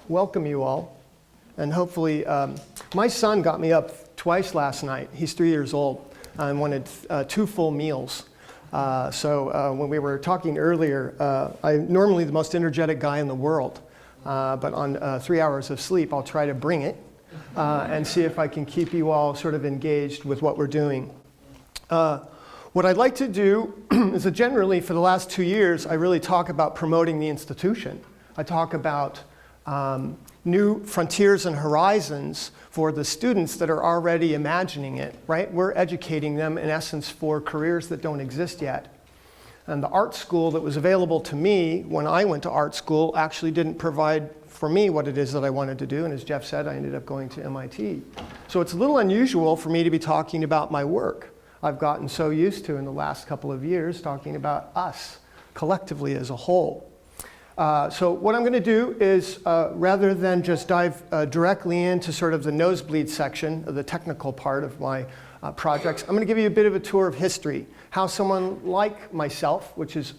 welcome you all. And hopefully, my son got me up twice last night. He's 3 years old and wanted 2 full meals. So when we were talking earlier, I'm normally the most energetic guy in the world. But on 3 hours of sleep, I'll try to bring it and see if I can keep you all sort of engaged with what we're doing. What I'd like to do is that generally for the last 2 years, I really talk about promoting the institution. I talk about new frontiers and horizons for the students that are already imagining it, right? We're educating them, in essence, for careers that don't exist yet. And the art school that was available to me when I went to art school actually didn't provide for me what it is that I wanted to do. And as Jeff said, I ended up going to MIT. So it's a little unusual for me to be talking about my work. I've gotten so used to in the last couple of years talking about us collectively as a whole. So what I'm going to do is, rather than just dive directly into sort of the nosebleed section of the technical part of my projects, I'm going to give you a bit of a tour of history, how someone like myself, which is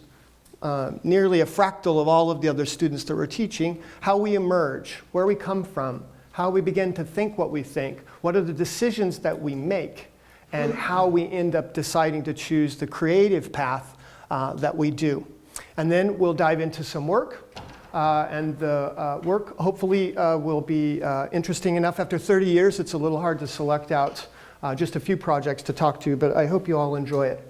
nearly a fractal of all of the other students that we're teaching, how we emerge, where we come from, how we begin to think what we think, what are the decisions that we make, and how we end up deciding to choose the creative path that we do. And then we'll dive into some work. And the work hopefully will be interesting enough. After 30 years, it's a little hard to select out just a few projects to talk to, but I hope you all enjoy it.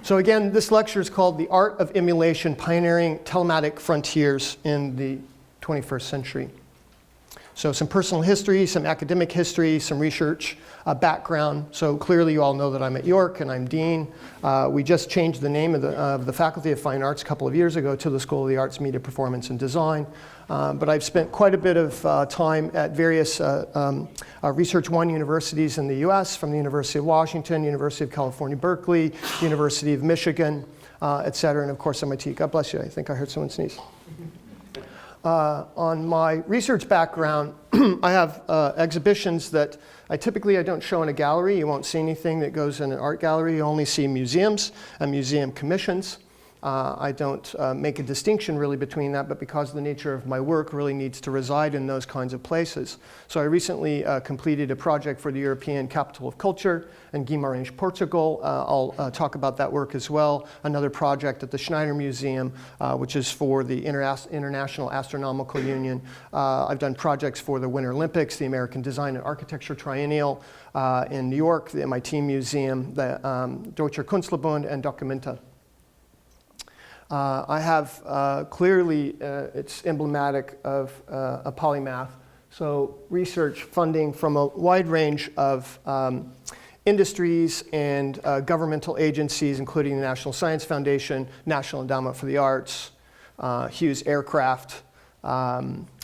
So again, this lecture is called The Art of Emulation, Pioneering Telematic Frontiers in the 21st Century. So some personal history, some academic history, some research background. So clearly you all know that I'm at York and I'm dean. We just changed the name of the Faculty of Fine Arts a couple of years ago to the School of the Arts, Media, Performance, and Design. But I've spent quite a bit of time at various Research One universities in the US, from the University of Washington, University of California, Berkeley, University of Michigan, et cetera, and of course MIT. God bless you, I think I heard someone sneeze. On my research background, I have exhibitions that I typically don't show in a gallery. You won't see anything that goes in an art gallery. You only see museums and museum commissions. I don't make a distinction really between that, but because the nature of my work really needs to reside in those kinds of places. So I recently completed a project for the European Capital of Culture in Guimarães, Portugal. I'll talk about that work as well. Another project at the Schneider Museum, which is for the International Astronomical Union. I've done projects for the Winter Olympics, the American Design and Architecture Triennial in New York, the MIT Museum, the Deutscher Künstlerbund, and Documenta. I have clearly, it's emblematic of a polymath. So research funding from a wide range of industries and governmental agencies, including the National Science Foundation, National Endowment for the Arts, Hughes Aircraft,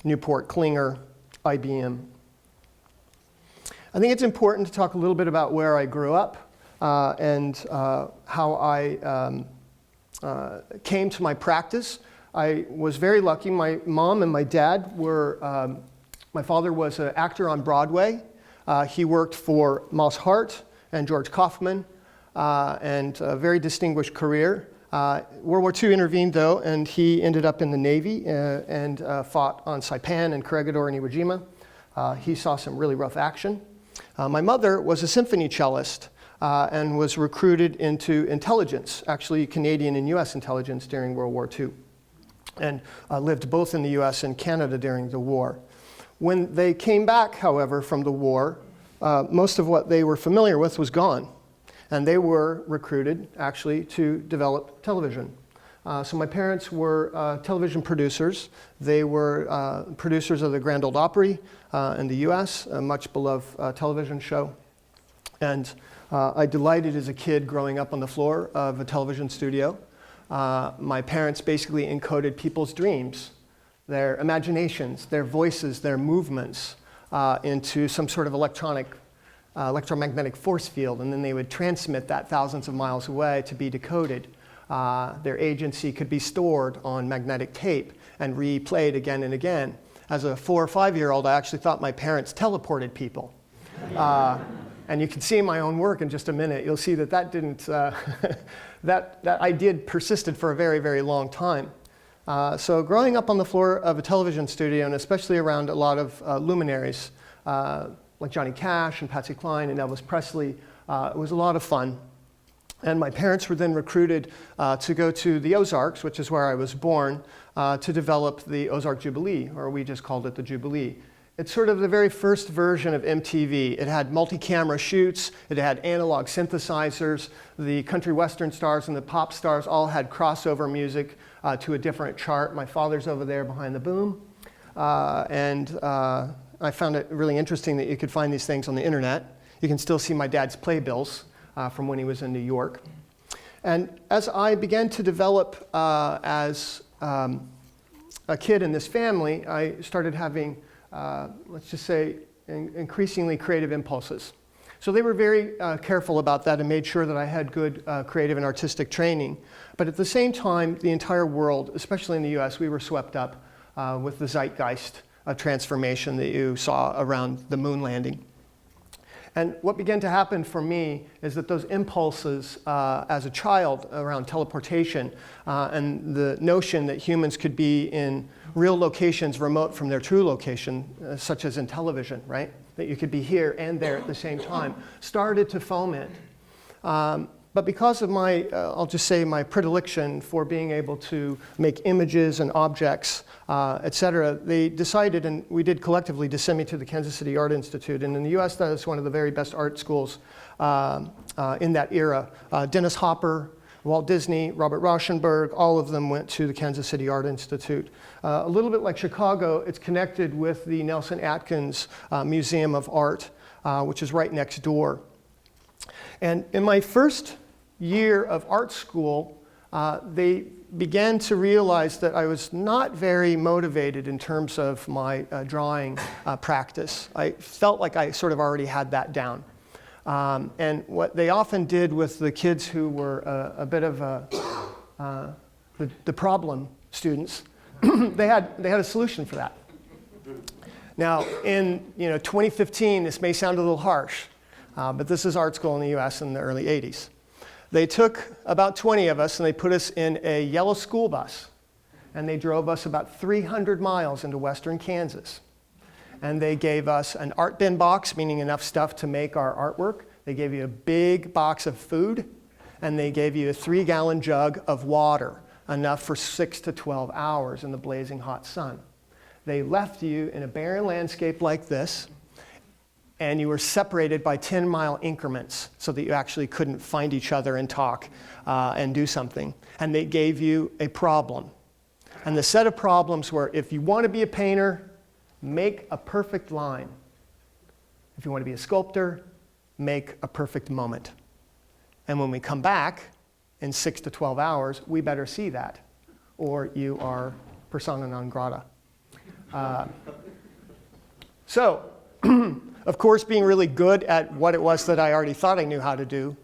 Newport Klinger, IBM. I think it's important to talk a little bit about where I grew up and how I came to my practice. I was very lucky. My mom and my dad were, my father was an actor on Broadway. He worked for Moss Hart and George Kaufman, and a very distinguished career. World War II intervened though, and he ended up in the Navy and fought on Saipan and Corregidor and Iwo Jima. He saw some really rough action. My mother was a symphony cellist. And was recruited into intelligence, actually Canadian and US intelligence during World War II, and lived both in the US and Canada during the war. When they came back, however, from the war, most of what they were familiar with was gone, and they were recruited actually to develop television. So my parents were television producers. They were producers of the Grand Ole Opry in the US, a much beloved television show. And I delighted as a kid growing up on the floor of a television studio. My parents basically encoded people's dreams, their imaginations, their voices, their movements into some sort of electromagnetic force field, and then they would transmit that thousands of miles away to be decoded. Their agency could be stored on magnetic tape and replayed again and again. As a 4 or 5-year-old, I actually thought my parents teleported people. And you can see in my own work in just a minute, you'll see that that didn't, that idea persisted for a very, very long time. So growing up on the floor of a television studio, and especially around a lot of luminaries, like Johnny Cash and Patsy Cline and Elvis Presley, it was a lot of fun. And my parents were then recruited to go to the Ozarks, which is where I was born, to develop the Ozark Jubilee, or we just called it the Jubilee. It's sort of the very first version of MTV. It had multi-camera shoots, it had analog synthesizers, the country western stars and the pop stars all had crossover music to a different chart. My father's over there behind the boom. I found it really interesting that you could find these things on the internet. You can still see my dad's playbills from when he was in New York. And as I began to develop as a kid in this family, I started having, let's just say, increasingly creative impulses. So they were very careful about that and made sure that I had good creative and artistic training. But at the same time, the entire world, especially in the US, we were swept up with the zeitgeist transformation that you saw around the moon landing. And what began to happen for me is that those impulses as a child around teleportation and the notion that humans could be in real locations remote from their true location, such as in television, right? That you could be here and there at the same time, started to foment. But because of my, I'll just say my predilection for being able to make images and objects, et cetera, they decided, and we did collectively, to send me to the Kansas City Art Institute. And in the US, that is one of the very best art schools in that era. Dennis Hopper, Walt Disney, Robert Rauschenberg, all of them went to the Kansas City Art Institute. A little bit like Chicago, it's connected with the Nelson-Atkins Museum of Art, which is right next door. And in my first year of art school, they began to realize that I was not very motivated in terms of my drawing practice. I felt like I sort of already had that down. And what they often did with the kids who were a bit of the problem students, they had a solution for that. Now, in 2015, this may sound a little harsh, but this is art school in the US in the early 80s. They took about 20 of us and they put us in a yellow school bus, and they drove us about 300 miles into western Kansas. And they gave us an art bin box, meaning enough stuff to make our artwork. They gave you a big box of food, and they gave you a 3-gallon jug of water, enough for 6 to 12 hours in the blazing hot sun. They left you in a barren landscape like this, and you were separated by 10-mile increments so that you actually couldn't find each other and talk and do something. And they gave you a problem. And the set of problems were, if you want to be a painter, make a perfect line. If you want to be a sculptor, make a perfect moment. And when we come back in 6 to 12 hours, we better see that, or you are persona non grata. So, of course, being really good at what it was that I already thought I knew how to do,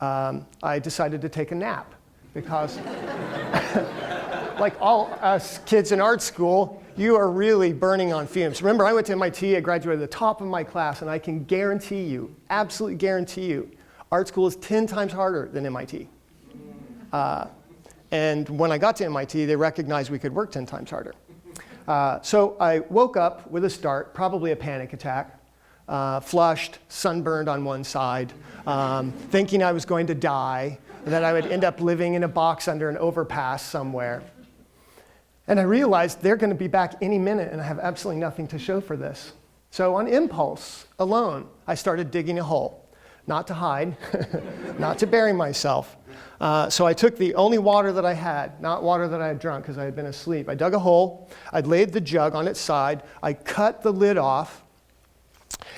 I decided to take a nap because like all us kids in art school, you are really burning on fumes. Remember, I went to MIT, I graduated at the top of my class, and I can guarantee you, absolutely guarantee you, art school is 10 times harder than MIT. And when I got to MIT, they recognized we could work 10 times harder. So I woke up with a start, probably a panic attack, flushed, sunburned on one side, thinking I was going to die, that I would end up living in a box under an overpass somewhere. And I realized they're going to be back any minute, and I have absolutely nothing to show for this. So on impulse alone, I started digging a hole. Not to hide, not to bury myself. So I took the only water that I had, not water that I had drunk because I had been asleep. I dug a hole, I laid the jug on its side, I cut the lid off,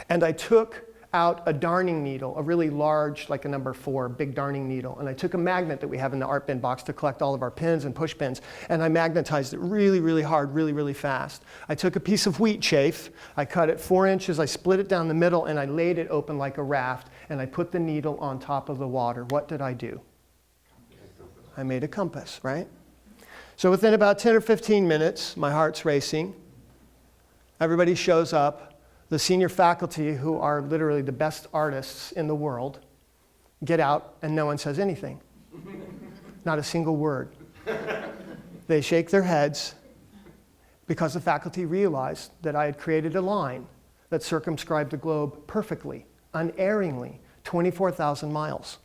and I took out a darning needle, a really large, like a number 4, big darning needle. And I took a magnet that we have in the art bin box to collect all of our pins and push pins, and I magnetized it really, really hard, really, really fast. I took a piece of wheat chaff, I cut it 4 inches, I split it down the middle, and I laid it open like a raft, and I put the needle on top of the water. What did I do? I made a compass, right? So within about 10 or 15 minutes, my heart's racing. Everybody shows up. The senior faculty, who are literally the best artists in the world, get out, and no one says anything. Not a single word. they shake their heads because the faculty realized that I had created a line that circumscribed the globe perfectly, unerringly, 24,000 miles.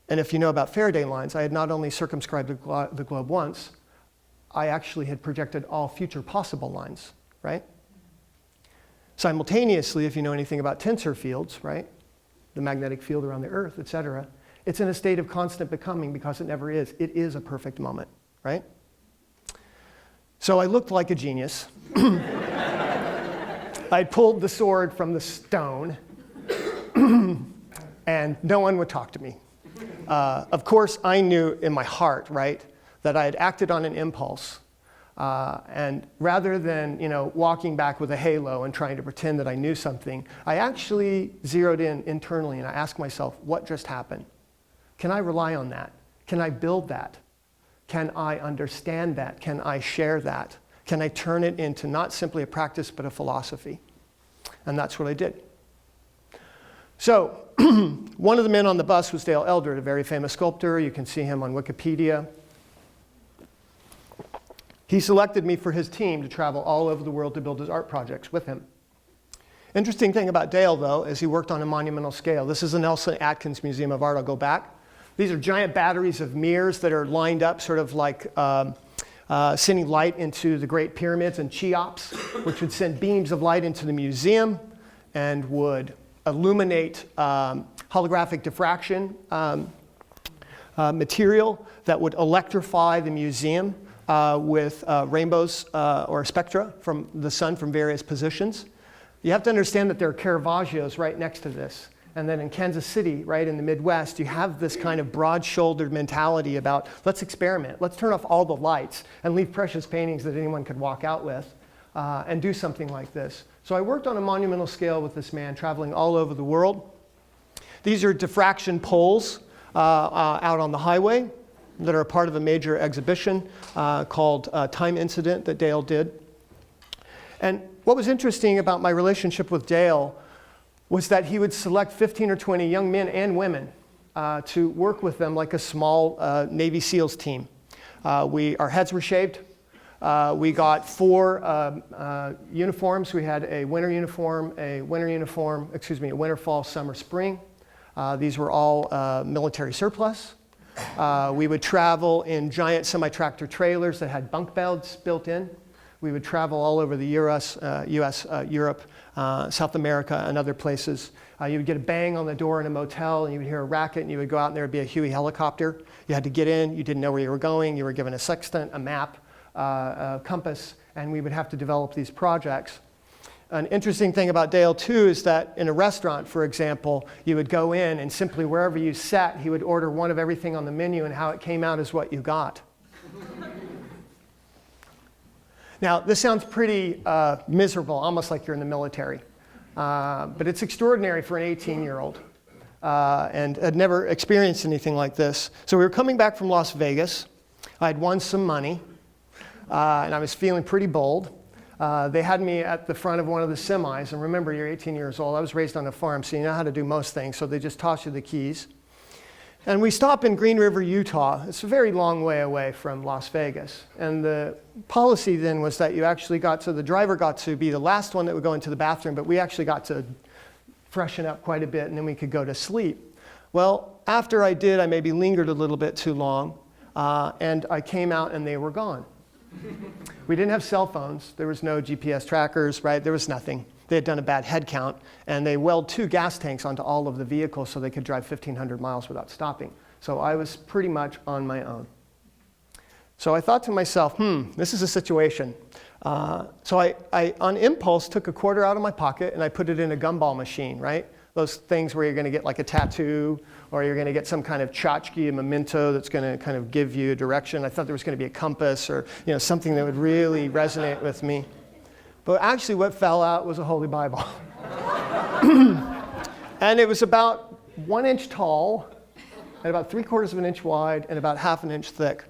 And if you know about Faraday lines, I had not only circumscribed the globe once, I actually had projected all future possible lines, right? Simultaneously, if you know anything about tensor fields, right? The magnetic field around the Earth, et cetera, it's in a state of constant becoming because it never is. It is a perfect moment, right? So I looked like a genius. I pulled the sword from the stone, and no one would talk to me. Of course, I knew in my heart, right, that I had acted on an impulse. And rather than, walking back with a halo and trying to pretend that I knew something, I actually zeroed in internally and I asked myself, what just happened? Can I rely on that? Can I build that? Can I understand that? Can I share that? Can I turn it into not simply a practice, but a philosophy? And that's what I did. So one of the men on the bus was Dale Eldred, a very famous sculptor. You can see him on Wikipedia. He selected me for his team to travel all over the world to build his art projects with him. Interesting thing about Dale, though, is he worked on a monumental scale. This is the Nelson-Atkins Museum of Art. I'll go back. These are giant batteries of mirrors that are lined up sort of like sending light into the Great Pyramids and Cheops, which would send beams of light into the museum and would illuminate holographic diffraction material that would electrify the museum with rainbows or spectra from the sun from various positions. You have to understand that there are Caravaggios right next to this. And then in Kansas City, right in the Midwest, you have this kind of broad-shouldered mentality about, let's experiment, let's turn off all the lights and leave precious paintings that anyone could walk out with and do something like this. So I worked on a monumental scale with this man, traveling all over the world. These are diffraction poles out on the highway that are a part of a major exhibition called Time Incident that Dale did. And what was interesting about my relationship with Dale was that he would select 15 or 20 young men and women to work with them like a small Navy SEALs team. Our heads were shaved. We got 4 uniforms. We had a winter uniform, a winter, fall, summer, spring. These were all military surplus. We would travel in giant semi-tractor trailers that had bunk beds built in. We would travel all over the US, Europe, South America, and other places. You would get a bang on the door in a motel, and you would hear a racket, and you would go out, and there would be a Huey helicopter. You had to get in. You didn't know where you were going. You were given a sextant, a map, a compass, and we would have to develop these projects. An interesting thing about Dale, too, is that in a restaurant, for example, you would go in, and simply wherever you sat, he would order one of everything on the menu, and how it came out is what you got. Now, this sounds pretty miserable, almost like you're in the military. But it's extraordinary for an 18-year-old and had never experienced anything like this. So we were coming back from Las Vegas. I had won some money, and I was feeling pretty bold. They had me at the front of one of the semis. And remember, you're 18 years old. I was raised on a farm, so you know how to do most things. So they just toss you the keys. And we stop in Green River, Utah. It's a very long way away from Las Vegas. And the policy then was that the driver got to be the last one that would go into the bathroom, but we actually got to freshen up quite a bit, and then we could go to sleep. Well, after I did, I maybe lingered a little bit too long, and I came out and they were gone. We didn't have cell phones. There was no GPS trackers, right? There was nothing. They had done a bad head count, and they welded 2 gas tanks onto all of the vehicles so they could drive 1,500 miles without stopping. So I was pretty much on my own. So I thought to myself, this is a situation. So I, on impulse, took a quarter out of my pocket, and I put it in a gumball machine, right? Those things where you're going to get like a tattoo, or you're going to get some kind of tchotchke, a memento that's going to kind of give you a direction. I thought there was going to be a compass or something that would really resonate with me. But actually what fell out was a Holy Bible. And it was about 1 inch tall, and about 3/4 of an inch wide, and about 1/2 an inch thick.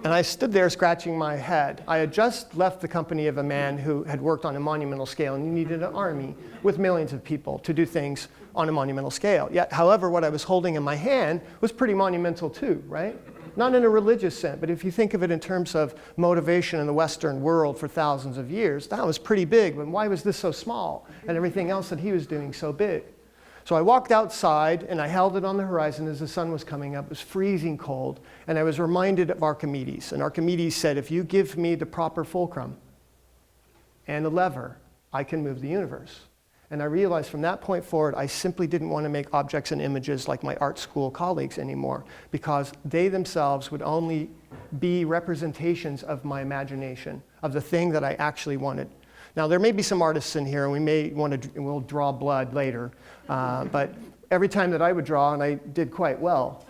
And I stood there scratching my head. I had just left the company of a man who had worked on a monumental scale, and you needed an army with millions of people to do things on a monumental scale. Yet, however, what I was holding in my hand was pretty monumental too, right? not in a religious sense, but if you think of it in terms of motivation in the Western world for thousands of years, that was pretty big. But why was this so small and everything else that he was doing so big? So I walked outside and I held it on the horizon as the sun was coming up. It was freezing cold. And I was reminded of Archimedes. And Archimedes said, if you give me the proper fulcrum and a lever, I can move the universe. And I realized from that point forward, I simply didn't want to make objects and images like my art school colleagues anymore, because they themselves would only be representations of my imagination, of the thing that I actually wanted. Now, there may be some artists in here, and we may want to, we'll draw blood later, but every time that I would draw, and I did quite well,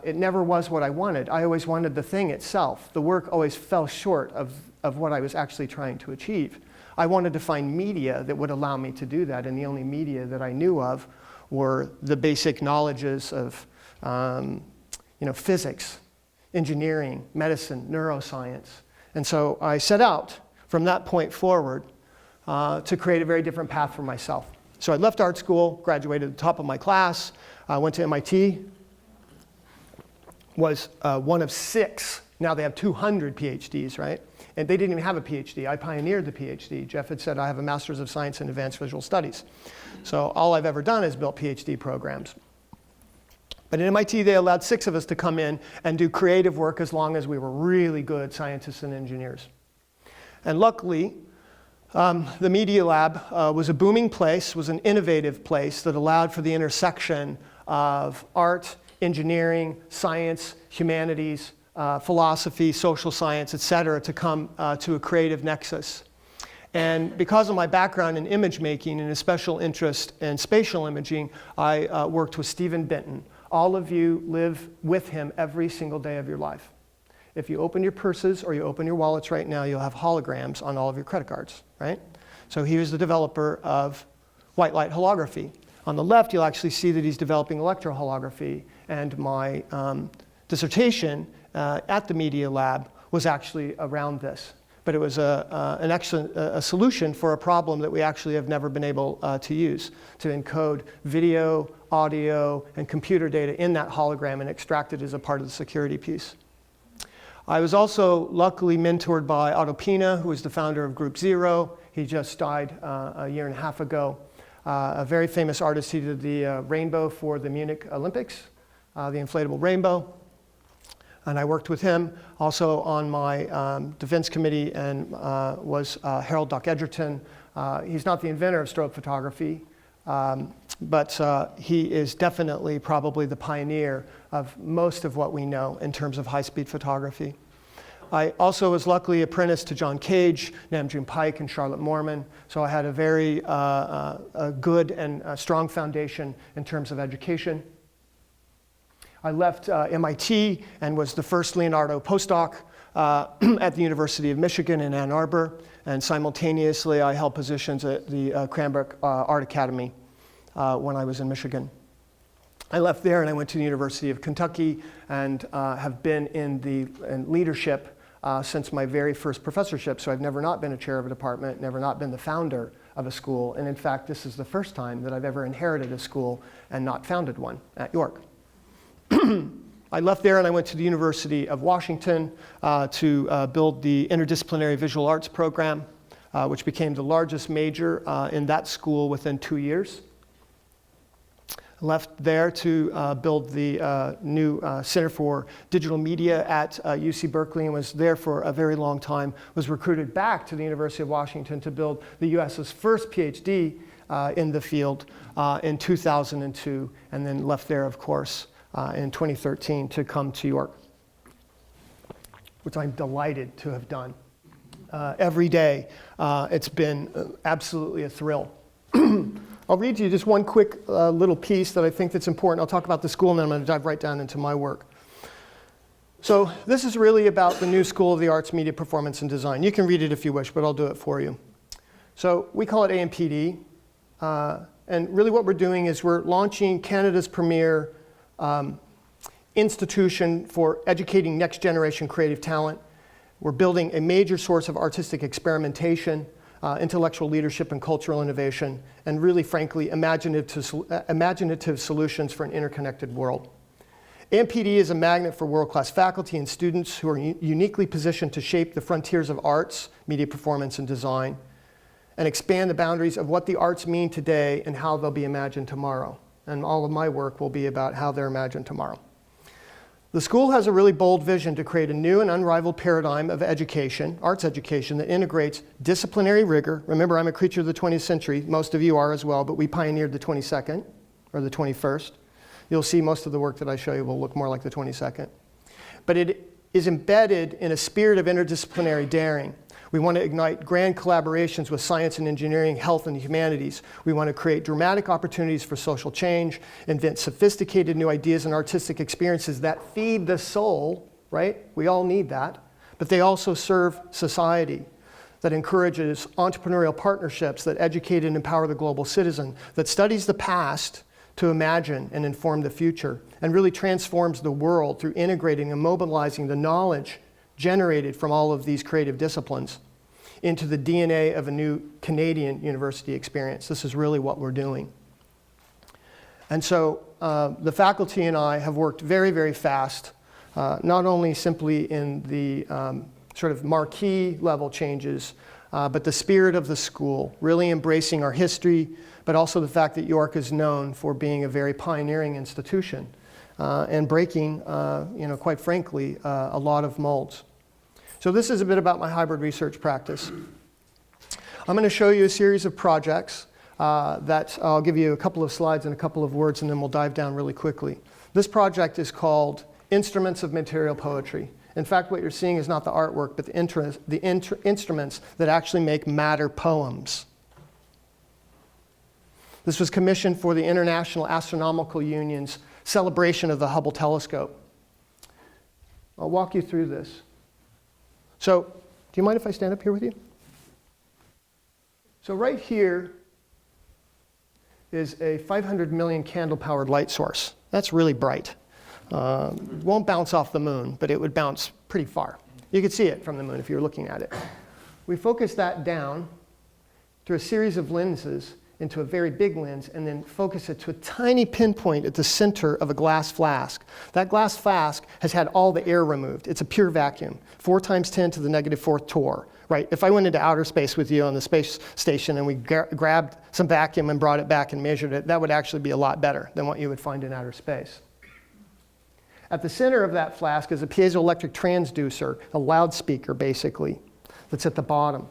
it never was what I wanted. I always wanted the thing itself. The work always fell short of what I was actually trying to achieve. I wanted to find media that would allow me to do that, and the only media that I knew of were the basic knowledges of physics, engineering, medicine, neuroscience. And so I set out from that point forward to create a very different path for myself. So I left art school, graduated at the top of my class, went to MIT, was one of 6. Now they have 200 PhDs, right? And they didn't even have a PhD. I pioneered the PhD. Jeff had said I have a Master's of Science in Advanced Visual Studies. So all I've ever done is built PhD programs. But at MIT, they allowed 6 of us to come in and do creative work as long as we were really good scientists and engineers. And luckily, the Media Lab was a booming place, was an innovative place that allowed for the intersection of art, engineering, science, humanities, philosophy, social science, et cetera, to come to a creative nexus. And because of my background in image making and a special interest in spatial imaging, I worked with Stephen Benton. All of you live with him every single day of your life. If you open your purses or you open your wallets right now, you'll have holograms on all of your credit cards, right? So he was the developer of white light holography. On the left, you'll actually see that he's developing electro holography, and my dissertation at the Media Lab was actually around this. But it was an excellent solution for a problem that we actually have never been able to use, to encode video, audio, and computer data in that hologram and extract it as a part of the security piece. I was also luckily mentored by Otto Pina, who is the founder of Group Zero. He just died a year and a half ago. A very famous artist. He did the rainbow for the Munich Olympics, the inflatable rainbow. And I worked with him. Also on my defense committee and was Harold Doc Edgerton. He's not the inventor of strobe photography, but he is definitely probably the pioneer of most of what we know in terms of high-speed photography. I also was luckily apprenticed to John Cage, Namjoon Pike, and Charlotte Moorman, so I had a very good and strong foundation in terms of education. I left MIT and was the first Leonardo postdoc at the University of Michigan in Ann Arbor, and simultaneously I held positions at the Cranbrook Art Academy when I was in Michigan. I left there and I went to the University of Kentucky and have been in leadership since my very first professorship. So I've never not been a chair of a department, never not been the founder of a school. And in fact, this is the first time that I've ever inherited a school and not founded one at York. I left there and I went to the University of Washington to build the interdisciplinary visual arts program, which became the largest major in that school within 2 years. Left there to build the new Center for Digital Media at UC Berkeley and was there for a very long time. Was recruited back to the University of Washington to build the US's first PhD in the field in 2002, and then left there, of course, in 2013 to come to York, which I'm delighted to have done. Every day, it's been absolutely a thrill. I'll read to you just one quick little piece that I think that's important. I'll talk about the school and then I'm going to dive right down into my work. So this is really about the new School of the Arts, Media, Performance, and Design. You can read it if you wish, but I'll do it for you. So we call it AMPD. And really what we're doing is we're launching Canada's premier institution for educating next generation creative talent. We're building a major source of artistic experimentation, intellectual leadership and cultural innovation, and really, frankly, imaginative solutions for an interconnected world. AMPD is a magnet for world-class faculty and students who are uniquely positioned to shape the frontiers of arts, media performance, and design, and expand the boundaries of what the arts mean today and how they'll be imagined tomorrow. And all of my work will be about how they're imagined tomorrow. The school has a really bold vision to create a new and unrivaled paradigm of education, arts education, that integrates disciplinary rigor. Remember, I'm a creature of the 20th century. Most of you are as well, but we pioneered the 22nd or the 21st. You'll see most of the work that I show you will look more like the 22nd. But it is embedded in a spirit of interdisciplinary daring. We want to ignite grand collaborations with science and engineering, health and humanities. We want to create dramatic opportunities for social change, invent sophisticated new ideas and artistic experiences that feed the soul, right? We all need that. But they also serve society, that encourages entrepreneurial partnerships, that educate and empower the global citizen, that studies the past to imagine and inform the future, and really transforms the world through integrating and mobilizing the knowledge generated from all of these creative disciplines into the DNA of a new Canadian university experience. This is really what we're doing. And so the faculty and I have worked very, very fast, not only simply in the sort of marquee level changes, but the spirit of the school, really embracing our history, but also the fact that York is known for being a very pioneering institution and breaking, quite frankly, a lot of molds. So this is a bit about my hybrid research practice. I'm going to show you a series of projects that I'll give you a couple of slides and a couple of words, and then we'll dive down really quickly. This project is called Instruments of Material Poetry. In fact, what you're seeing is not the artwork, but the instruments that actually make matter poems. This was commissioned for the International Astronomical Union's celebration of the Hubble telescope. I'll walk you through this. So, do you mind if I stand up here with you? So right here is a 500 million candle-powered light source. That's really bright. It won't bounce off the moon, but it would bounce pretty far. You could see it from the moon if you were looking at it. We focus that down through a series of lenses into a very big lens, and then focus it to a tiny pinpoint at the center of a glass flask. That glass flask has had all the air removed. It's a pure vacuum, 4 times 10 to the -4th torr, right? If I went into outer space with you on the space station and we grabbed some vacuum and brought it back and measured it, that would actually be a lot better than what you would find in outer space. At the center of that flask is a piezoelectric transducer, a loudspeaker basically, that's at the bottom.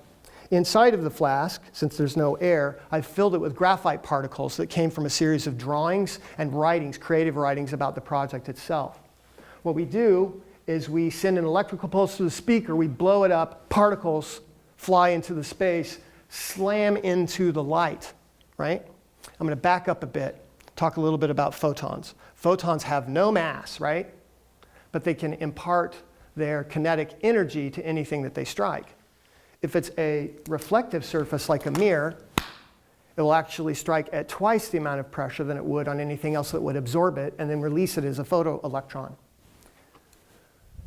Inside of the flask, since there's no air, I've filled it with graphite particles that came from a series of drawings and writings, creative writings about the project itself. What we do is we send an electrical pulse to the speaker, we blow it up, particles fly into the space, slam into the light, right? I'm going to back up a bit, talk a little bit about photons. Photons have no mass, right? But they can impart their kinetic energy to anything that they strike. If it's a reflective surface like a mirror, it will actually strike at twice the amount of pressure than it would on anything else that would absorb it and then release it as a photoelectron.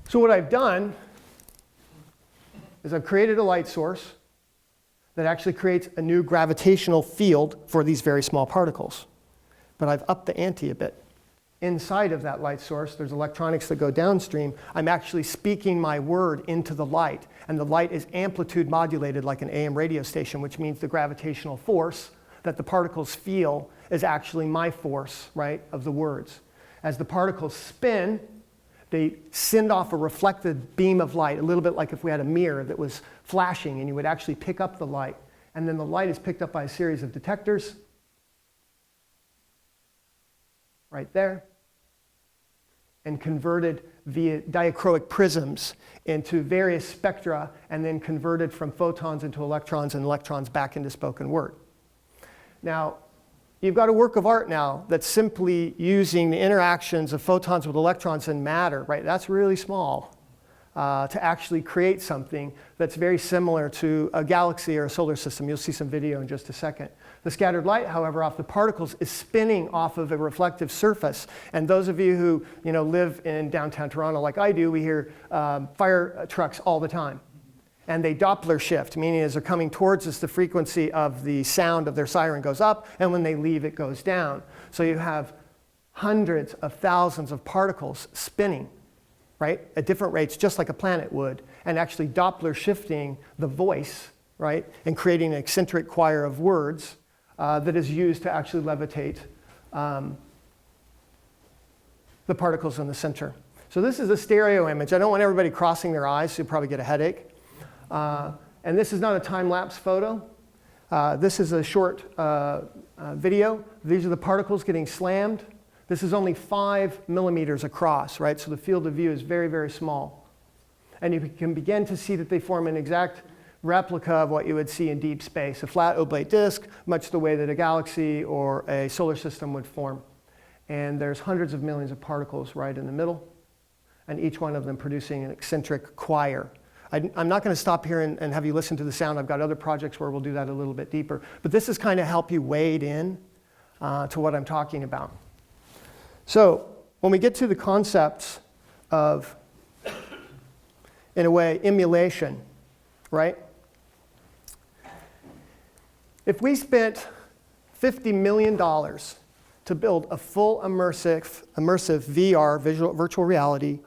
So what I've done is I've created a light source that actually creates a new gravitational field for these very small particles. But I've upped the ante a bit. Inside of that light source, there's electronics that go downstream. I'm actually speaking my word into the light, and the light is amplitude modulated like an AM radio station, which means the gravitational force that the particles feel is actually my force, right, of the words. As the particles spin, they send off a reflected beam of light, a little bit like if we had a mirror that was flashing and you would actually pick up the light. And then the light is picked up by a series of detectors right there, and converted via diachroic prisms into various spectra, and then converted from photons into electrons and electrons back into spoken word. Now, you've got a work of art now that's simply using the interactions of photons with electrons and matter, right? That's really small to actually create something that's very similar to a galaxy or a solar system. You'll see some video in just a second. The scattered light, however, off the particles is spinning off of a reflective surface. And those of you who live in downtown Toronto like I do, we hear fire trucks all the time. And they Doppler shift, meaning as they're coming towards us, the frequency of the sound of their siren goes up, and when they leave, it goes down. So you have hundreds of thousands of particles spinning, right, at different rates, just like a planet would, and actually Doppler shifting the voice, right, and creating an eccentric choir of words that is used to actually levitate the particles in the center. So this is a stereo image. I don't want everybody crossing their eyes, so you'll probably get a headache. And this is not a time-lapse photo. This is a short video. These are the particles getting slammed. This is only 5 millimeters across, right? So the field of view is very, very small. And you can begin to see that they form an exact replica of what you would see in deep space, a flat oblate disk, much the way that a galaxy or a solar system would form. And there's hundreds of millions of particles right in the middle, and each one of them producing an eccentric choir. I'm not going to stop here and have you listen to the sound. I've got other projects where we'll do that a little bit deeper. But this is kind of help you wade in to what I'm talking about. So when we get to the concepts of, in a way, emulation, right? If we spent $50 million to build a full immersive VR, virtual reality,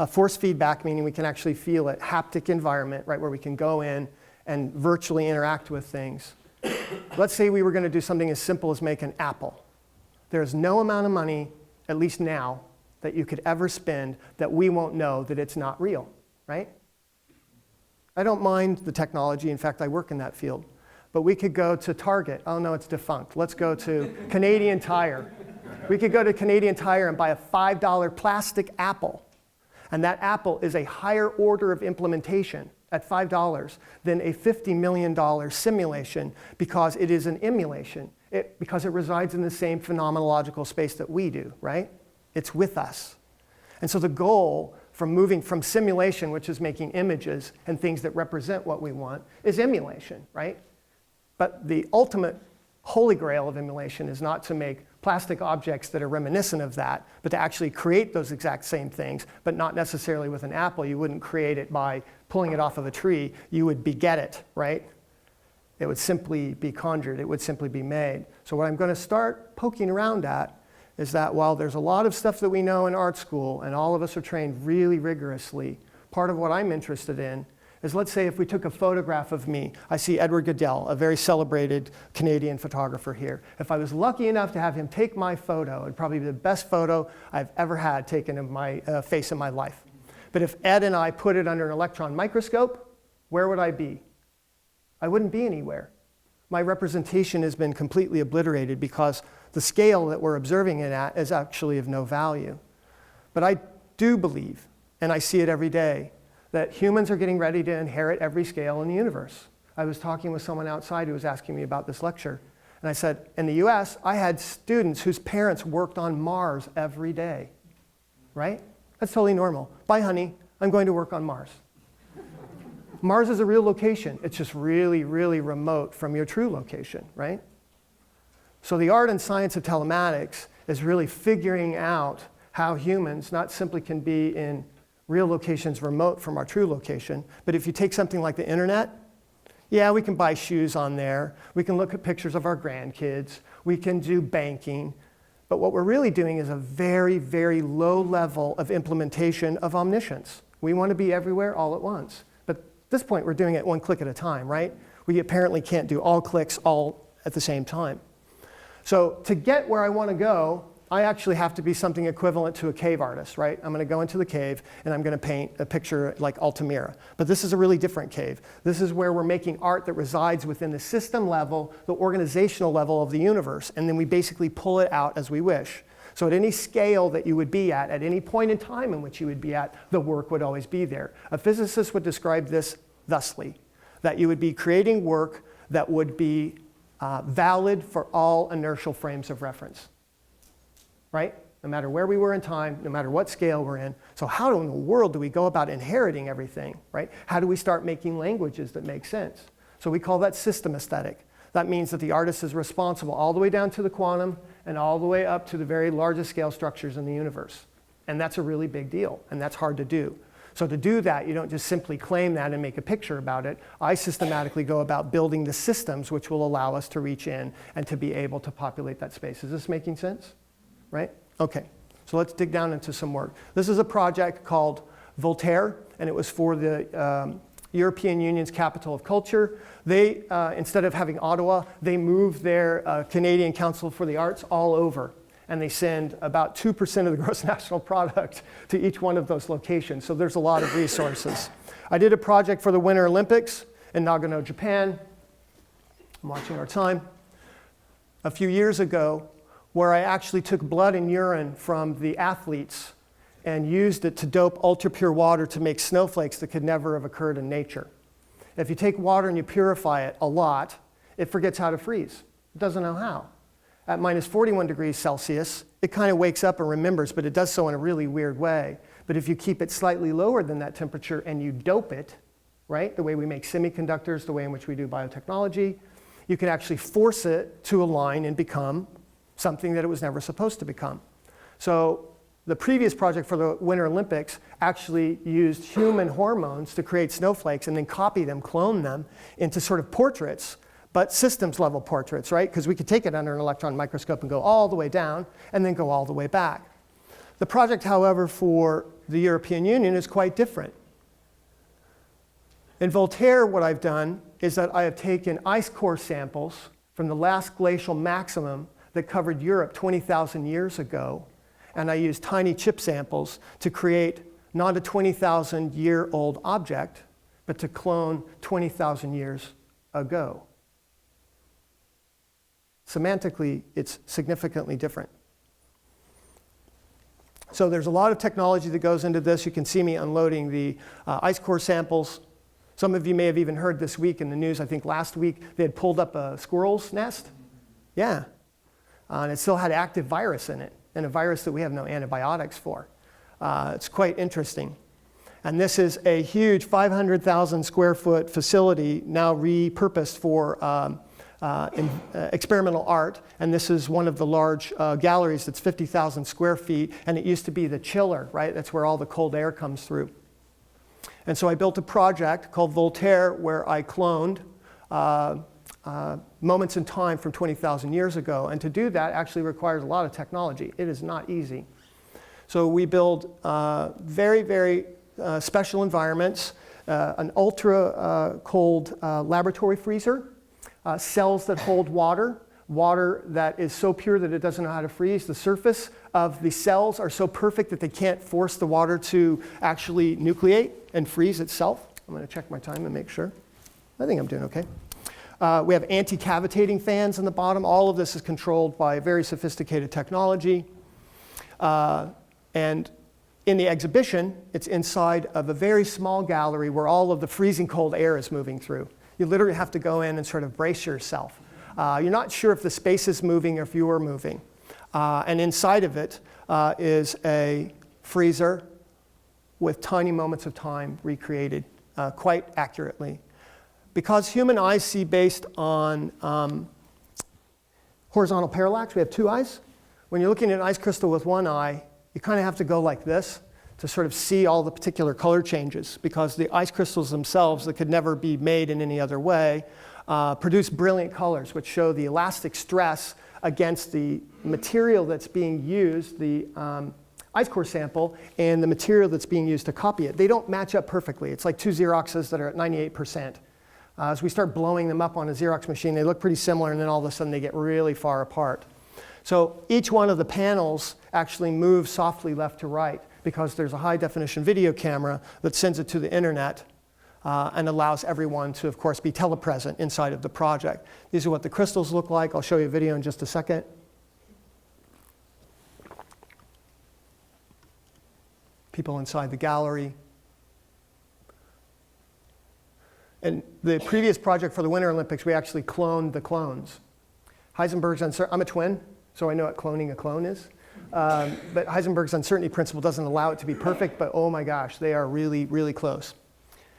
force feedback, meaning we can actually feel it, haptic environment, right, where we can go in and virtually interact with things. Let's say we were going to do something as simple as make an apple. There's no amount of money, at least now, that you could ever spend that we won't know that it's not real, right? I don't mind the technology. In fact, I work in that field. But we could go to Target. Oh, no, it's defunct. Let's go to Canadian Tire. We could go to Canadian Tire and buy a $5 plastic apple. And that apple is a higher order of implementation at $5 than a $50 million simulation because it is an emulation, because it resides in the same phenomenological space that we do, right? It's with us. And so the goal from moving from simulation, which is making images and things that represent what we want, is emulation, right? But the ultimate holy grail of emulation is not to make plastic objects that are reminiscent of that, but to actually create those exact same things, but not necessarily with an apple. You wouldn't create it by pulling it off of a tree. You would beget it, right? It would simply be conjured. It would simply be made. So what I'm going to start poking around at is that while there's a lot of stuff that we know in art school, and all of us are trained really rigorously, part of what I'm interested in is, let's say if we took a photograph of me. I see Edward Goodell, a very celebrated Canadian photographer here. If I was lucky enough to have him take my photo, it would probably be the best photo I've ever had taken of my face in my life. But if Ed and I put it under an electron microscope, where would I be? I wouldn't be anywhere. My representation has been completely obliterated because the scale that we're observing it at is actually of no value. But I do believe, and I see it every day, that humans are getting ready to inherit every scale in the universe. I was talking with someone outside who was asking me about this lecture. And I said, in the US, I had students whose parents worked on Mars every day, right? That's totally normal. Bye, honey, I'm going to work on Mars. Mars is a real location. It's just really, really remote from your true location, right? So the art and science of telematics is really figuring out how humans not simply can be in real locations remote from our true location, but if you take something like the internet, yeah, we can buy shoes on there. We can look at pictures of our grandkids. We can do banking. But what we're really doing is a very, very low level of implementation of omniscience. We want to be everywhere all at once. But at this point, we're doing it one click at a time, right? We apparently can't do all clicks all at the same time. So to get where I want to go, I actually have to be something equivalent to a cave artist, right? I'm going to go into the cave and I'm going to paint a picture like Altamira. But this is a really different cave. This is where we're making art that resides within the system level, the organizational level of the universe, and then we basically pull it out as we wish. So at any scale that you would be at any point in time in which you would be at, the work would always be there. A physicist would describe this thusly, that you would be creating work that would be valid for all inertial frames of reference. Right? No matter where we were in time, no matter what scale we're in. So how in the world do we go about inheriting everything, right? How do we start making languages that make sense? So we call that system aesthetic. That means that the artist is responsible all the way down to the quantum and all the way up to the very largest scale structures in the universe. And that's a really big deal, and that's hard to do. So to do that, you don't just simply claim that and make a picture about it. I systematically go about building the systems which will allow us to reach in and to be able to populate that space. Is this making sense? Right? Okay, so let's dig down into some work. This is a project called Voltar, and it was for the European Union's Capital of Culture. They, instead of having Ottawa, they moved their Canadian Council for the Arts all over. And they send about 2% of the gross national product to each one of those locations. So there's a lot of resources. I did a project for the Winter Olympics in Nagano, Japan. I'm watching our time. A few years ago, where I actually took blood and urine from the athletes and used it to dope ultra-pure water to make snowflakes that could never have occurred in nature. If you take water and you purify it a lot, it forgets how to freeze. It doesn't know how. At minus 41 degrees Celsius, it kind of wakes up and remembers, but it does so in a really weird way. But if you keep it slightly lower than that temperature and you dope it, right, the way we make semiconductors, the way in which we do biotechnology, you can actually force it to align and become something that it was never supposed to become. So the previous project for the Winter Olympics actually used human hormones to create snowflakes and then copy them, clone them into sort of portraits, but systems level portraits, right? Because we could take it under an electron microscope and go all the way down and then go all the way back. The project, however, for the European Union is quite different. In Voltar, what I've done is that I have taken ice core samples from the last glacial maximum that covered Europe 20,000 years ago, and I used tiny chip samples to create not a 20,000-year-old object, but to clone 20,000 years ago. Semantically, it's significantly different. So there's a lot of technology that goes into this. You can see me unloading the ice core samples. Some of you may have even heard this week in the news, I think last week, they had pulled up a squirrel's nest. Yeah. And it still had active virus in it, and a virus that we have no antibiotics for. It's quite interesting. And this is a huge 500,000 square foot facility now repurposed for experimental art, and this is one of the large galleries that's 50,000 square feet, and it used to be the chiller, right? That's where all the cold air comes through. And so I built a project called Voltar where I cloned moments in time from 20,000 years ago, and to do that actually requires a lot of technology. It is not easy. So we build very, very special environments, an ultra cold laboratory freezer, cells that hold water, water that is so pure that it doesn't know how to freeze. The surface of the cells are so perfect that they can't force the water to actually nucleate and freeze itself. I'm going to check my time and make sure. I think I'm doing okay. We have anti-cavitating fans in the bottom. All of this is controlled by very sophisticated technology. And in the exhibition, it's inside of a very small gallery where all of the freezing cold air is moving through. You literally have to go in and sort of brace yourself. You're not sure if the space is moving or if you are moving. And inside of it is a freezer with tiny moments of time recreated quite accurately. Because human eyes see based on horizontal parallax, we have two eyes. When you're looking at an ice crystal with one eye, you kind of have to go like this to sort of see all the particular color changes, because the ice crystals themselves, that could never be made in any other way, produce brilliant colors which show the elastic stress against the material that's being used, the ice core sample, and the material that's being used to copy it. They don't match up perfectly. It's like two Xeroxes that are at 98%. As we start blowing them up on a Xerox machine, they look pretty similar, and then all of a sudden they get really far apart. So each one of the panels actually moves softly left to right, because there's a high definition video camera that sends it to the internet and allows everyone to, of course, be telepresent inside of the project. These are what the crystals look like. I'll show you a video in just a second. People inside the gallery. And the previous project for the Winter Olympics, we actually cloned the clones. Heisenberg's uncertainty, I'm a twin, so I know what cloning a clone is. But Heisenberg's uncertainty principle doesn't allow it to be perfect, but oh my gosh, they are really, really close.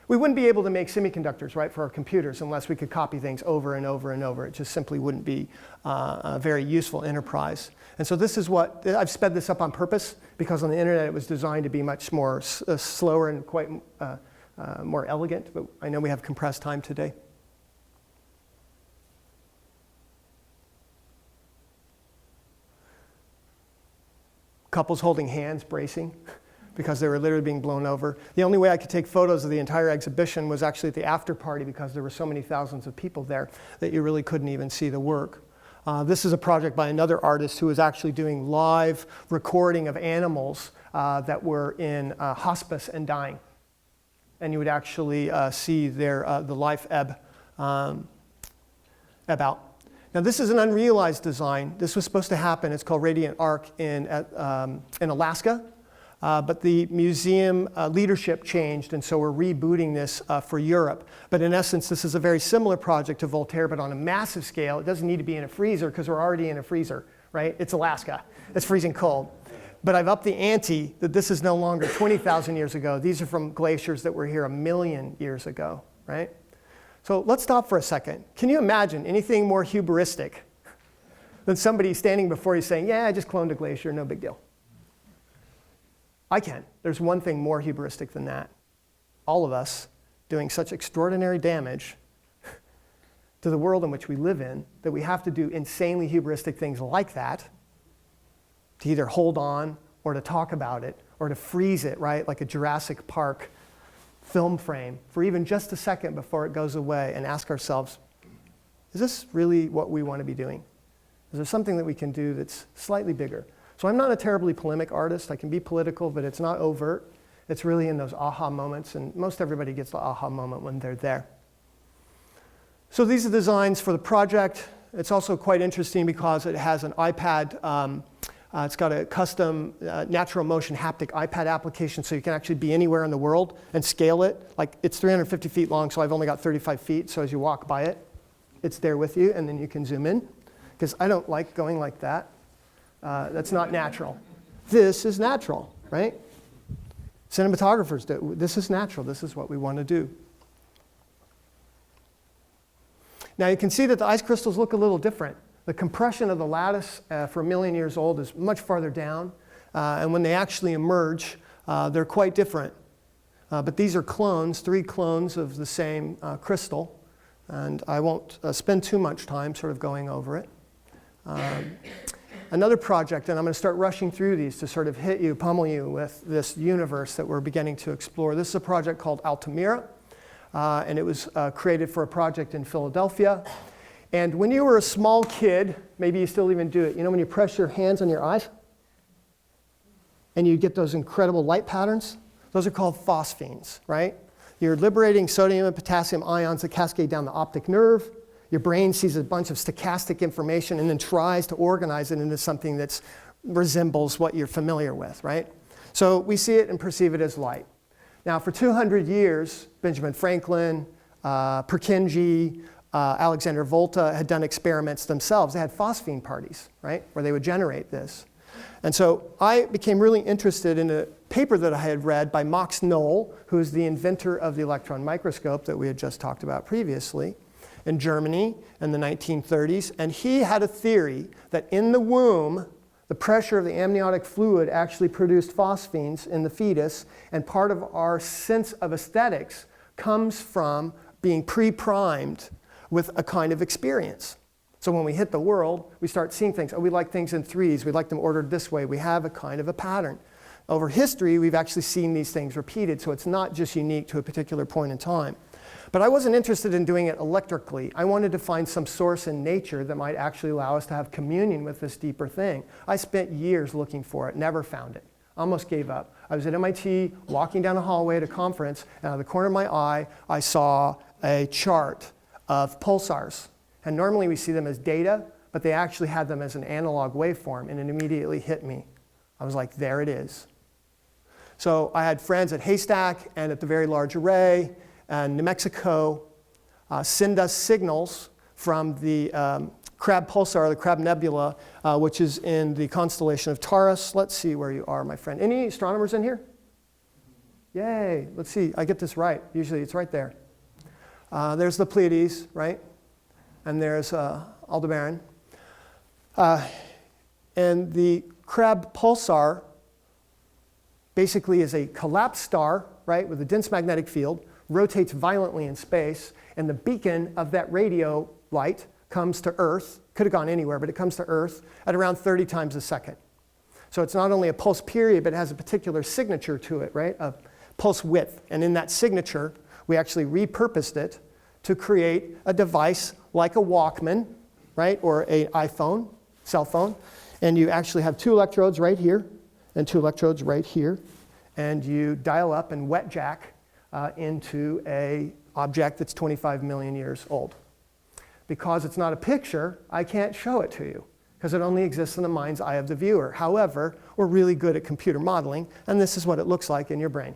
We wouldn't be able to make semiconductors, right, for our computers unless we could copy things over and over and over. It just simply wouldn't be a very useful enterprise. And so this is what, I've sped this up on purpose, because on the internet it was designed to be much more slower and quite more elegant, but I know we have compressed time today. couples holding hands, bracing, because they were literally being blown over. The only way I could take photos of the entire exhibition was actually at the after party because there were so many thousands of people there that you really couldn't even see the work. This is a project by another artist who was actually doing live recording of animals that were in hospice and dying. And you would actually see the life ebb out. Now this is an unrealized design. This was supposed to happen. It's called Radiant Arc in Alaska. But the museum leadership changed, and so we're rebooting this for Europe. But in essence, this is a very similar project to Voltaire, but on a massive scale. It doesn't need to be in a freezer because we're already in a freezer, right? It's Alaska. It's freezing cold. But I've upped the ante that this is no longer 20,000 years ago. These are from glaciers that were here 1 million years ago, right? So let's stop for a second. Can you imagine anything more hubristic than somebody standing before you saying, yeah, I just cloned a glacier, no big deal? I can. There's one thing more hubristic than that. All of us doing such extraordinary damage to the world in which we live in that we have to do insanely hubristic things like that to either hold on or to talk about it or to freeze it, right, like a Jurassic Park film frame for even just a second before it goes away and ask ourselves, is this really what we want to be doing? Is there something that we can do that's slightly bigger? So I'm not a terribly polemic artist. I can be political, but it's not overt. It's really in those aha moments, and most everybody gets the aha moment when they're there. So these are the designs for the project. It's also quite interesting because it has an iPad. It's got a custom natural motion haptic iPad application, so you can actually be anywhere in the world and scale it. Like it's 350 feet long, so I've only got 35 feet, so as you walk by it, it's there with you, and then you can zoom in. Because I don't like going like that. That's not natural. This is natural, right? Cinematographers do. This is natural. This is what we want to do. Now you can see that the ice crystals look a little different. The compression of the lattice for 1 million years old is much farther down. And when they actually emerge, they're quite different. But these are clones, 3 clones of the same crystal. And I won't spend too much time sort of going over it. Another project, and I'm going to start rushing through these to sort of hit you, pummel you with this universe that we're beginning to explore. This is a project called Altamira, and it was created for a project in Philadelphia. And when you were a small kid, maybe you still even do it, you know when you press your hands on your eyes and you get those incredible light patterns? Those are called phosphenes, right? You're liberating sodium and potassium ions that cascade down the optic nerve. Your brain sees a bunch of stochastic information and then tries to organize it into something that resembles what you're familiar with, right? So we see it and perceive it as light. Now, for 200 years, Benjamin Franklin, Purkinje, Alexander Volta had done experiments themselves. They had phosphine parties, right, where they would generate this. And so I became really interested in a paper that I had read by Max Knoll, who is the inventor of the electron microscope that we had just talked about previously, in Germany in the 1930s. And he had a theory that in the womb, the pressure of the amniotic fluid actually produced phosphenes in the fetus, and part of our sense of aesthetics comes from being pre-primed with a kind of experience. So when we hit the world, we start seeing things. Oh, we like things in threes. We like them ordered this way. We have a kind of a pattern. Over history, we've actually seen these things repeated, so it's not just unique to a particular point in time. But I wasn't interested in doing it electrically. I wanted to find some source in nature that might actually allow us to have communion with this deeper thing. I spent years looking for it, never found it. Almost gave up. I was at MIT, walking down a hallway at a conference, and out of the corner of my eye, I saw a chart of pulsars. And normally we see them as data, but they actually had them as an analog waveform, and it immediately hit me. I was like, there it is. So I had friends at Haystack and at the Very Large Array and New Mexico send us signals from the Crab Pulsar, the Crab Nebula, which is in the constellation of Taurus. Let's see where you are, my friend. Any astronomers in here? Yay, let's see, I get this right. Usually it's right there. There's the Pleiades, right? And there's Aldebaran. And the Crab Pulsar basically is a collapsed star, right, with a dense magnetic field, rotates violently in space, and the beacon of that radio light comes to Earth. Could have gone anywhere, but it comes to Earth at around 30 times a second. So it's not only a pulse period, but it has a particular signature to it, right? A pulse width. And in that signature, we actually repurposed it to create a device like a Walkman, right? Or an iPhone, cell phone. And you actually have 2 electrodes right here and 2 electrodes right here. And you dial up and wet jack into an object that's 25 million years old. Because it's not a picture, I can't show it to you, because it only exists in the mind's eye of the viewer. However, we're really good at computer modeling, and this is what it looks like in your brain.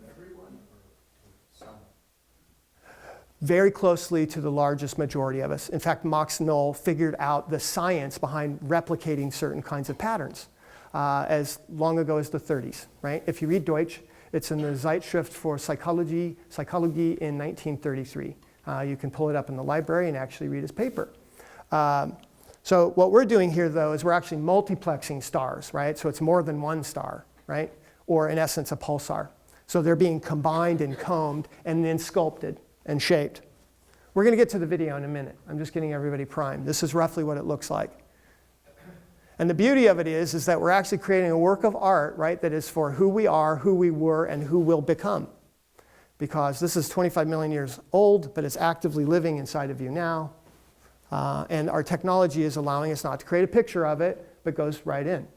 Everyone or some? Very closely to the largest majority of us. In fact, Max Knoll figured out the science behind replicating certain kinds of patterns as long ago as the 30s, right? If you read Deutsch, it's in the Zeitschrift for Psychology in 1933. You can pull it up in the library and actually read his paper. So what we're doing here, though, is we're actually multiplexing stars, right? So it's more than one star, right? Or in essence, a pulsar. So they're being combined and combed and then sculpted and shaped. We're going to get to the video in a minute. I'm just getting everybody primed. This is roughly what it looks like. And the beauty of it is that we're actually creating a work of art, right, that is for who we are, who we were, and who we'll become. Because this is 25 million years old, but it's actively living inside of you now. And our technology is allowing us not to create a picture of it, but goes right in.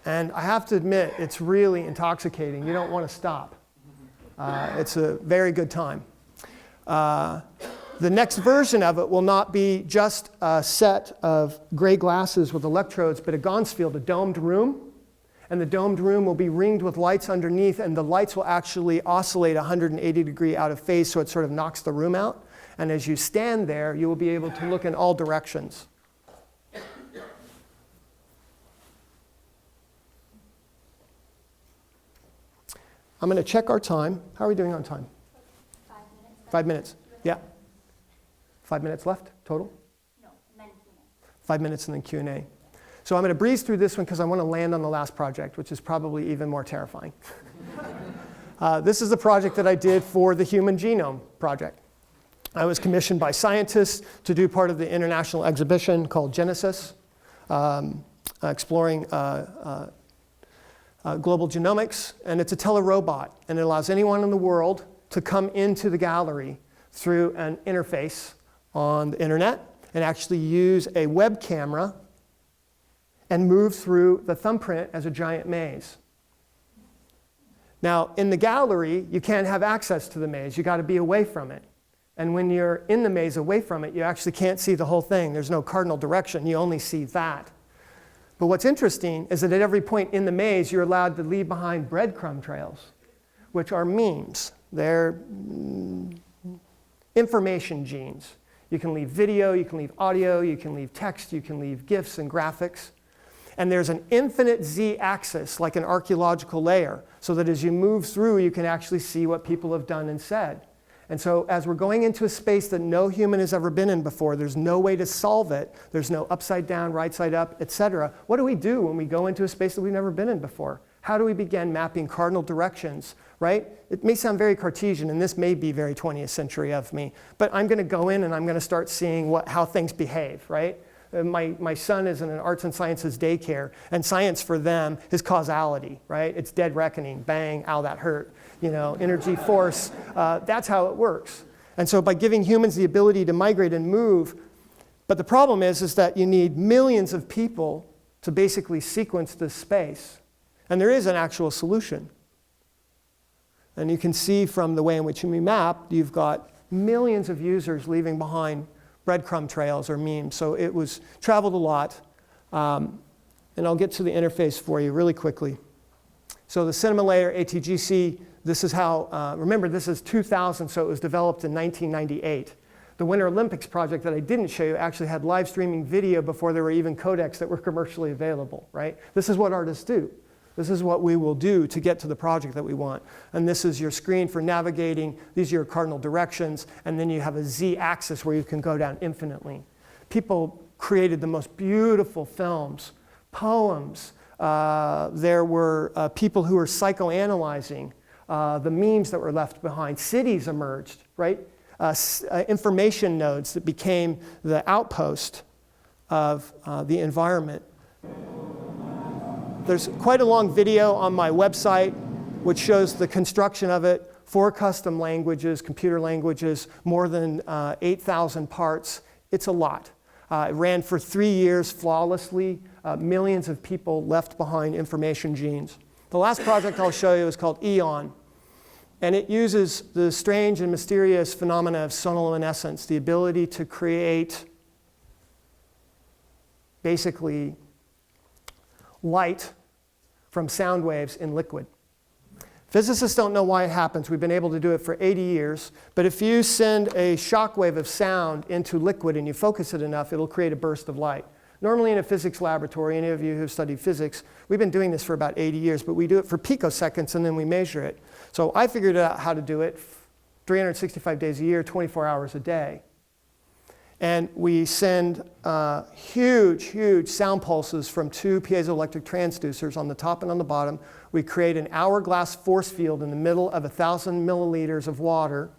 And I have to admit, it's really intoxicating. You don't want to stop. It's a very good time. The next version of it will not be just a set of gray glasses with electrodes, but a Gonsfield, a domed room. And the domed room will be ringed with lights underneath, and the lights will actually oscillate 180 degrees out of phase, so it sort of knocks the room out. And as you stand there, you will be able to look in all directions. I'm going to check our time. How are we doing on time? 5 minutes. 5 minutes. Yeah. 5 minutes left total? No, and then Q&A. 5 minutes and then Q&A. So I'm going to breeze through this one because I want to land on the last project, which is probably even more terrifying. This is the project that I did for the Human Genome Project. I was commissioned by scientists to do part of the international exhibition called Genesis, exploring global genomics. And it's a telerobot, and it allows anyone in the world to come into the gallery through an interface on the internet and actually use a web camera and move through the thumbprint as a giant maze. Now, in the gallery, you can't have access to the maze. You got to be away from it. And when you're in the maze away from it, you actually can't see the whole thing. There's no cardinal direction. You only see that. But what's interesting is that at every point in the maze, you're allowed to leave behind breadcrumb trails, which are memes. They're information genes. You can leave video, you can leave audio, you can leave text, you can leave GIFs and graphics. And there's an infinite z-axis, like an archaeological layer, so that as you move through, you can actually see what people have done and said. And so as we're going into a space that no human has ever been in before, there's no way to solve it. There's no upside down, right side up, etc. What do we do when we go into a space that we've never been in before? How do we begin mapping cardinal directions, right? It may sound very Cartesian, and this may be very 20th century of me, but I'm going to go in and I'm going to start seeing how things behave, right? My son is in an arts and sciences daycare, and science for them is causality, right? It's dead reckoning, bang, ow, that hurt, energy, force. That's how it works. And so by giving humans the ability to migrate and move, but the problem is that you need millions of people to basically sequence this space. And there is an actual solution. And you can see from the way in which we map, you've got millions of users leaving behind breadcrumb trails or memes. So it was traveled a lot. And I'll get to the interface for you really quickly. So the cinema layer, ATGC, this is how, remember this is 2000, so it was developed in 1998. The Winter Olympics project that I didn't show you actually had live streaming video before there were even codecs that were commercially available, right? This is what artists do. This is what we will do to get to the project that we want. And this is your screen for navigating. These are your cardinal directions. And then you have a z-axis where you can go down infinitely. People created the most beautiful films, poems. There were people who were psychoanalyzing the memes that were left behind. Cities emerged, right? Information nodes that became the outpost. of the environment. There's quite a long video on my website which shows the construction of it, 4 custom languages, computer languages, more than 8,000 parts. It's a lot. It ran for 3 years flawlessly. Millions of people left behind information genes. The last project I'll show you is called EON. And it uses the strange and mysterious phenomena of sonoluminescence, the ability to create basically light from sound waves in liquid. Physicists don't know why it happens. We've been able to do it for 80 years. But if you send a shock wave of sound into liquid and you focus it enough, it'll create a burst of light. Normally in a physics laboratory, any of you who've studied physics, we've been doing this for about 80 years, but we do it for picoseconds and then we measure it. So I figured out how to do it 365 days a year, 24 hours a day. And we send huge, huge sound pulses from 2 piezoelectric transducers on the top and on the bottom. We create an hourglass force field in the middle of 1,000 milliliters of water.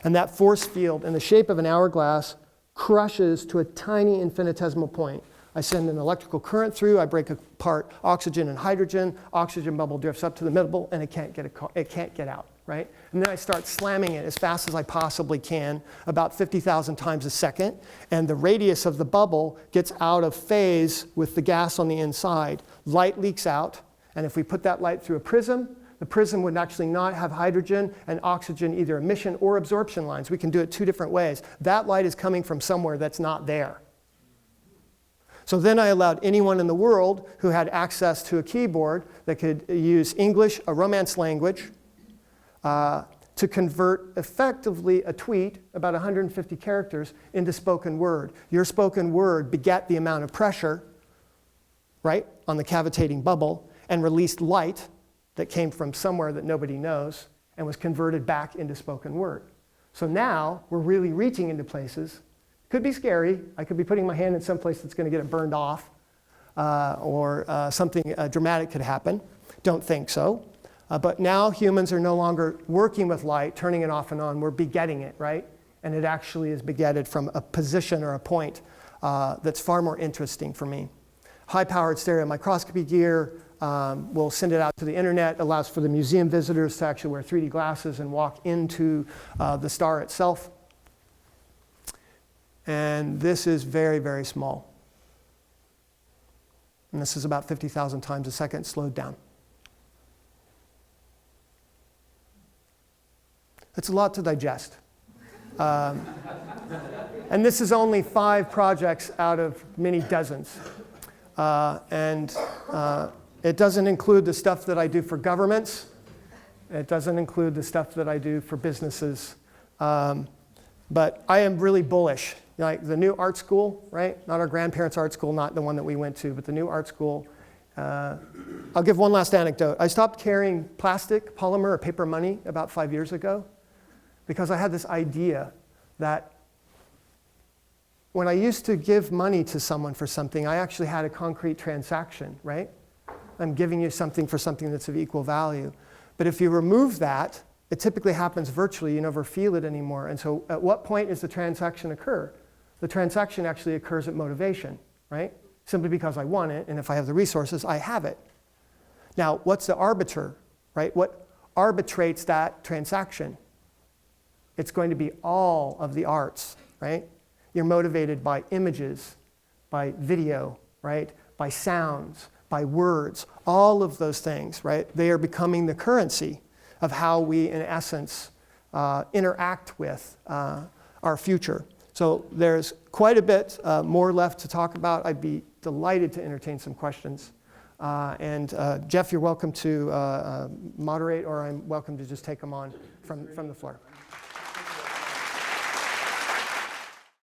And that force field, in the shape of an hourglass, crushes to a tiny infinitesimal point. I send an electrical current through, I break apart oxygen and hydrogen, oxygen bubble drifts up to the middle, and it can't get out, right? And then I start slamming it as fast as I possibly can, about 50,000 times a second, and the radius of the bubble gets out of phase with the gas on the inside. Light leaks out, and if we put that light through a prism, the prism would actually not have hydrogen and oxygen, either emission or absorption lines. We can do it 2 different ways. That light is coming from somewhere that's not there. So then I allowed anyone in the world who had access to a keyboard that could use English, a Romance language, to convert effectively a tweet, about 150 characters, into spoken word. Your spoken word begat the amount of pressure, right, on the cavitating bubble, and released light that came from somewhere that nobody knows and was converted back into spoken word. So now we're really reaching into places. Could be scary. I could be putting my hand in some place that's going to get it burned off, or something dramatic could happen. Don't think so. But now humans are no longer working with light, turning it off and on. We're begetting it, right? And it actually is begetted from a position or a point that's far more interesting for me. High-powered stereo microscopy gear. We'll send it out to the internet. Allows for the museum visitors to actually wear 3D glasses and walk into the star itself. And this is very, very small. And this is about 50,000 times a second slowed down. It's a lot to digest. And this is only 5 projects out of many dozens. It doesn't include the stuff that I do for governments. It doesn't include the stuff that I do for businesses. But I am really bullish. Like the new art school, right? Not our grandparents' art school, not the one that we went to, but the new art school. I'll give one last anecdote. I stopped carrying plastic, polymer, or paper money about 5 years ago because I had this idea that when I used to give money to someone for something, I actually had a concrete transaction, right? I'm giving you something for something that's of equal value. But if you remove that, it typically happens virtually. You never feel it anymore. And so at what point does the transaction occur? The transaction actually occurs at motivation, right? Simply because I want it, and if I have the resources, I have it. Now, what's the arbiter, right? What arbitrates that transaction? It's going to be all of the arts, right? You're motivated by images, by video, right? By sounds, by words, all of those things, right? They are becoming the currency of how we, in essence, interact with our future. So there's quite a bit more left to talk about. I'd be delighted to entertain some questions. Jeff, you're welcome to moderate, or I'm welcome to just take them on from the floor.